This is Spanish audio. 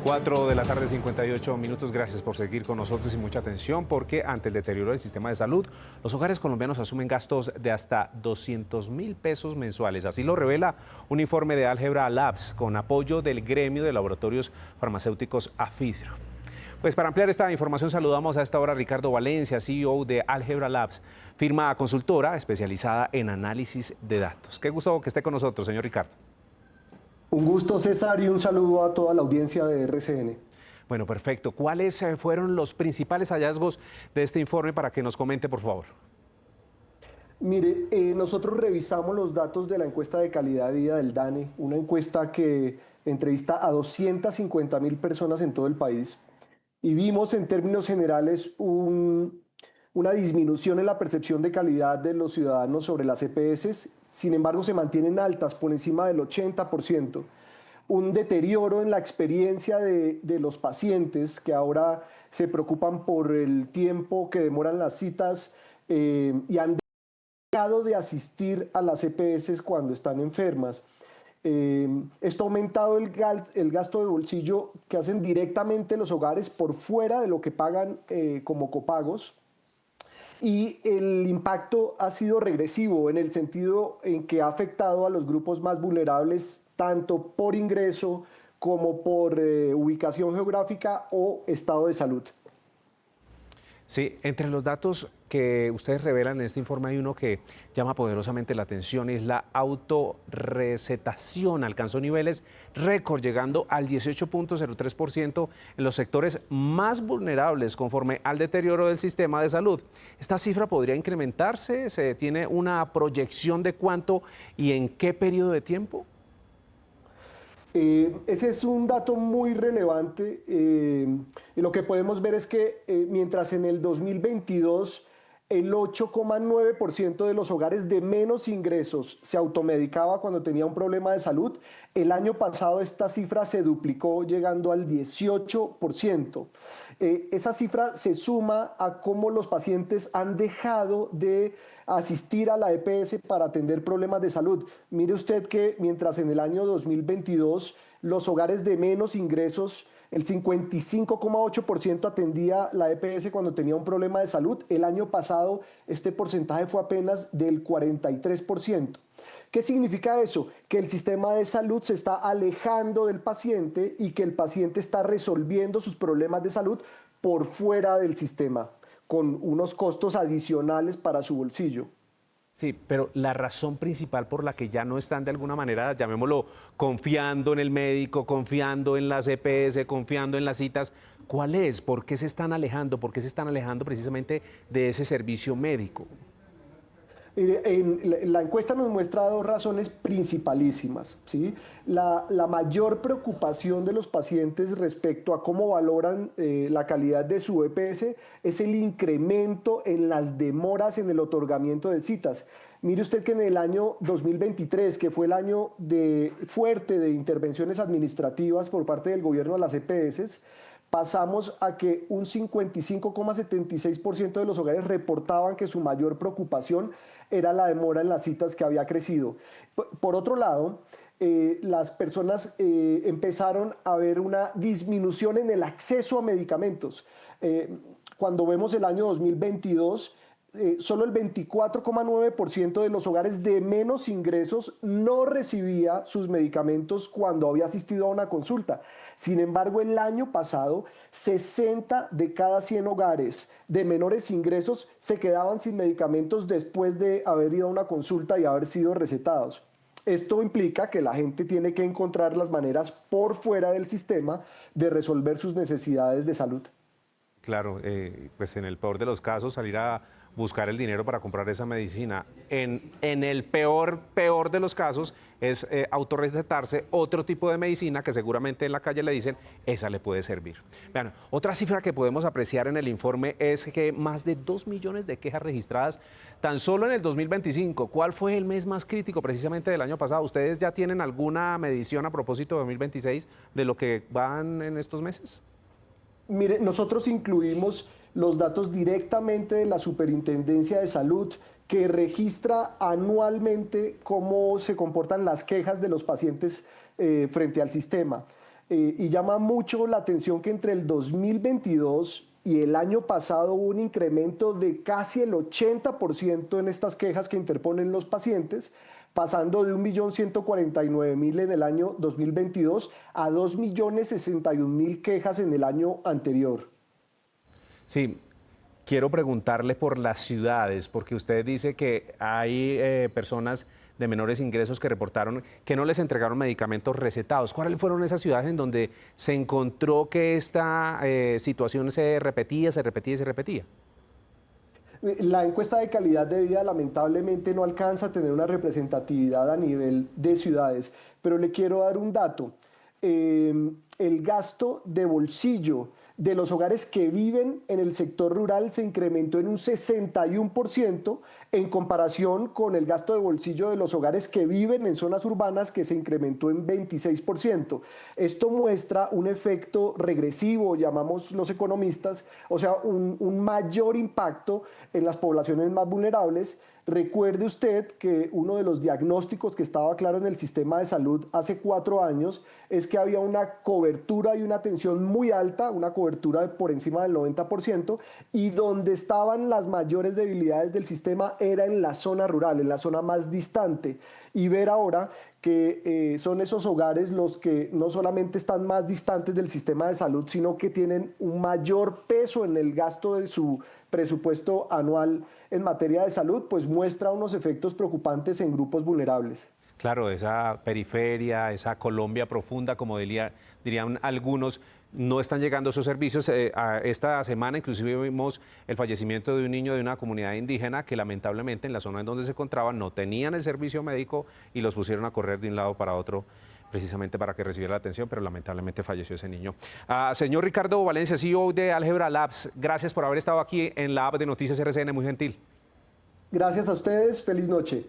4 de la tarde, 58 minutos. Gracias por seguir con nosotros y mucha atención porque ante el deterioro del sistema de salud, los hogares colombianos asumen gastos de hasta 200.000 pesos mensuales. Así lo revela un informe de Álgebra Labs con apoyo del gremio de laboratorios farmacéuticos AFIDRO. Pues para ampliar esta información saludamos a esta hora a Ricardo Valencia, CEO de Álgebra Labs, firma consultora especializada en análisis de datos. Qué gusto que esté con nosotros, señor Ricardo. Un gusto, César, y un saludo a toda la audiencia de RCN. Bueno, perfecto. ¿Cuáles fueron los principales hallazgos de este informe para que nos comente, por favor? Mire, nosotros revisamos los datos de la encuesta de calidad de vida del DANE, una encuesta que entrevista a 250.000 personas en todo el país, y vimos en términos generales una disminución en la percepción de calidad de los ciudadanos sobre las EPS. Sin embargo, se mantienen altas, por encima del 80%. Un deterioro en la experiencia de los pacientes que ahora se preocupan por el tiempo que demoran las citas y han dejado de asistir a las EPS cuando están enfermas. Esto ha aumentado el gasto de bolsillo que hacen directamente los hogares por fuera de lo que pagan como copagos. Y el impacto ha sido regresivo en el sentido en que ha afectado a los grupos más vulnerables tanto por ingreso como por ubicación geográfica o estado de salud. Sí, entre los datos que ustedes revelan en este informe hay uno que llama poderosamente la atención, es la autorrecetación. Alcanzó niveles récord, llegando al 18.03% en los sectores más vulnerables conforme al deterioro del sistema de salud. ¿Esta cifra podría incrementarse? ¿Se tiene una proyección de cuánto y en qué periodo de tiempo? Ese es un dato muy relevante y lo que podemos ver es que mientras en el 2022 el 8,9% de los hogares de menos ingresos se automedicaba cuando tenía un problema de salud, el año pasado esta cifra se duplicó llegando al 18%. Esa cifra se suma a cómo los pacientes han dejado de asistir a la EPS para atender problemas de salud. Mire usted que mientras en el año 2022 los hogares de menos ingresos, el 55,8% atendía la EPS cuando tenía un problema de salud, el año pasado este porcentaje fue apenas del 43%. ¿Qué significa eso? Que el sistema de salud se está alejando del paciente y que el paciente está resolviendo sus problemas de salud por fuera del sistema, con unos costos adicionales para su bolsillo. Sí, pero la razón principal por la que ya no están de alguna manera, llamémoslo, confiando en el médico, confiando en las EPS, confiando en las citas, ¿cuál es? ¿Por qué se están alejando? ¿Por qué se están alejando precisamente de ese servicio médico? La encuesta nos muestra dos razones principalísimas, ¿sí? La mayor preocupación de los pacientes respecto a cómo valoran la calidad de su EPS es el incremento en las demoras en el otorgamiento de citas. Mire usted que en el año 2023, que fue el año fuerte de intervenciones administrativas por parte del gobierno a las EPS, pasamos a que un 55,76% de los hogares reportaban que su mayor preocupación era la demora en las citas, que había crecido. Por otro lado, las personas empezaron a ver una disminución en el acceso a medicamentos. Cuando vemos el año 2022, solo el 24,9% de los hogares de menos ingresos no recibía sus medicamentos cuando había asistido a una consulta. Sin embargo, el año pasado, 60 de cada 100 hogares de menores ingresos se quedaban sin medicamentos después de haber ido a una consulta y haber sido recetados. Esto implica que la gente tiene que encontrar las maneras por fuera del sistema de resolver sus necesidades de salud. Claro, pues en el peor de los casos salir a buscar el dinero para comprar esa medicina. En el peor de los casos es autorrecetarse otro tipo de medicina que seguramente en la calle le dicen, esa le puede servir. Vean, otra cifra que podemos apreciar en el informe es que más de 2 millones de quejas registradas tan solo en el 2025. ¿Cuál fue el mes más crítico precisamente del año pasado? ¿Ustedes ya tienen alguna medición a propósito de 2026 de lo que van en estos meses? Mire, nosotros incluimos los datos directamente de la Superintendencia de Salud, que registra anualmente cómo se comportan las quejas de los pacientes frente al sistema. y llama mucho la atención que entre el 2022 y el año pasado hubo un incremento de casi el 80% en estas quejas que interponen los pacientes, pasando de 1.149.000 en el año 2022 a 2.061.000 quejas en el año anterior. Sí, quiero preguntarle por las ciudades, porque usted dice que hay personas de menores ingresos que reportaron que no les entregaron medicamentos recetados. ¿Cuáles fueron esas ciudades en donde se encontró que esta situación se repetía, se repetía y se repetía? La encuesta de calidad de vida lamentablemente no alcanza a tener una representatividad a nivel de ciudades, pero le quiero dar un dato. El gasto de bolsillo de los hogares que viven en el sector rural se incrementó en un 61% en comparación con el gasto de bolsillo de los hogares que viven en zonas urbanas, que se incrementó en 26%. Esto muestra un efecto regresivo, llamamos los economistas, o sea, un mayor impacto en las poblaciones más vulnerables. Recuerde usted que uno de los diagnósticos que estaba claro en el sistema de salud hace 4 años es que había una cobertura y una atención muy alta, una cobertura de por encima del 90%, y donde estaban las mayores debilidades del sistema era en la zona rural, en la zona más distante. Y ver ahora que son esos hogares los que no solamente están más distantes del sistema de salud, sino que tienen un mayor peso en el gasto de su presupuesto anual en materia de salud, pues muestra unos efectos preocupantes en grupos vulnerables. Claro, esa periferia, esa Colombia profunda, como dirían algunos, no están llegando esos servicios. Esta semana inclusive vimos el fallecimiento de un niño de una comunidad indígena que lamentablemente en la zona en donde se encontraban no tenían el servicio médico y los pusieron a correr de un lado para otro precisamente para que recibiera la atención, pero lamentablemente falleció ese niño. Señor Ricardo Valencia, CEO de Álgebra Labs, gracias por haber estado aquí en la app de Noticias RCN, muy gentil. Gracias a ustedes, feliz noche.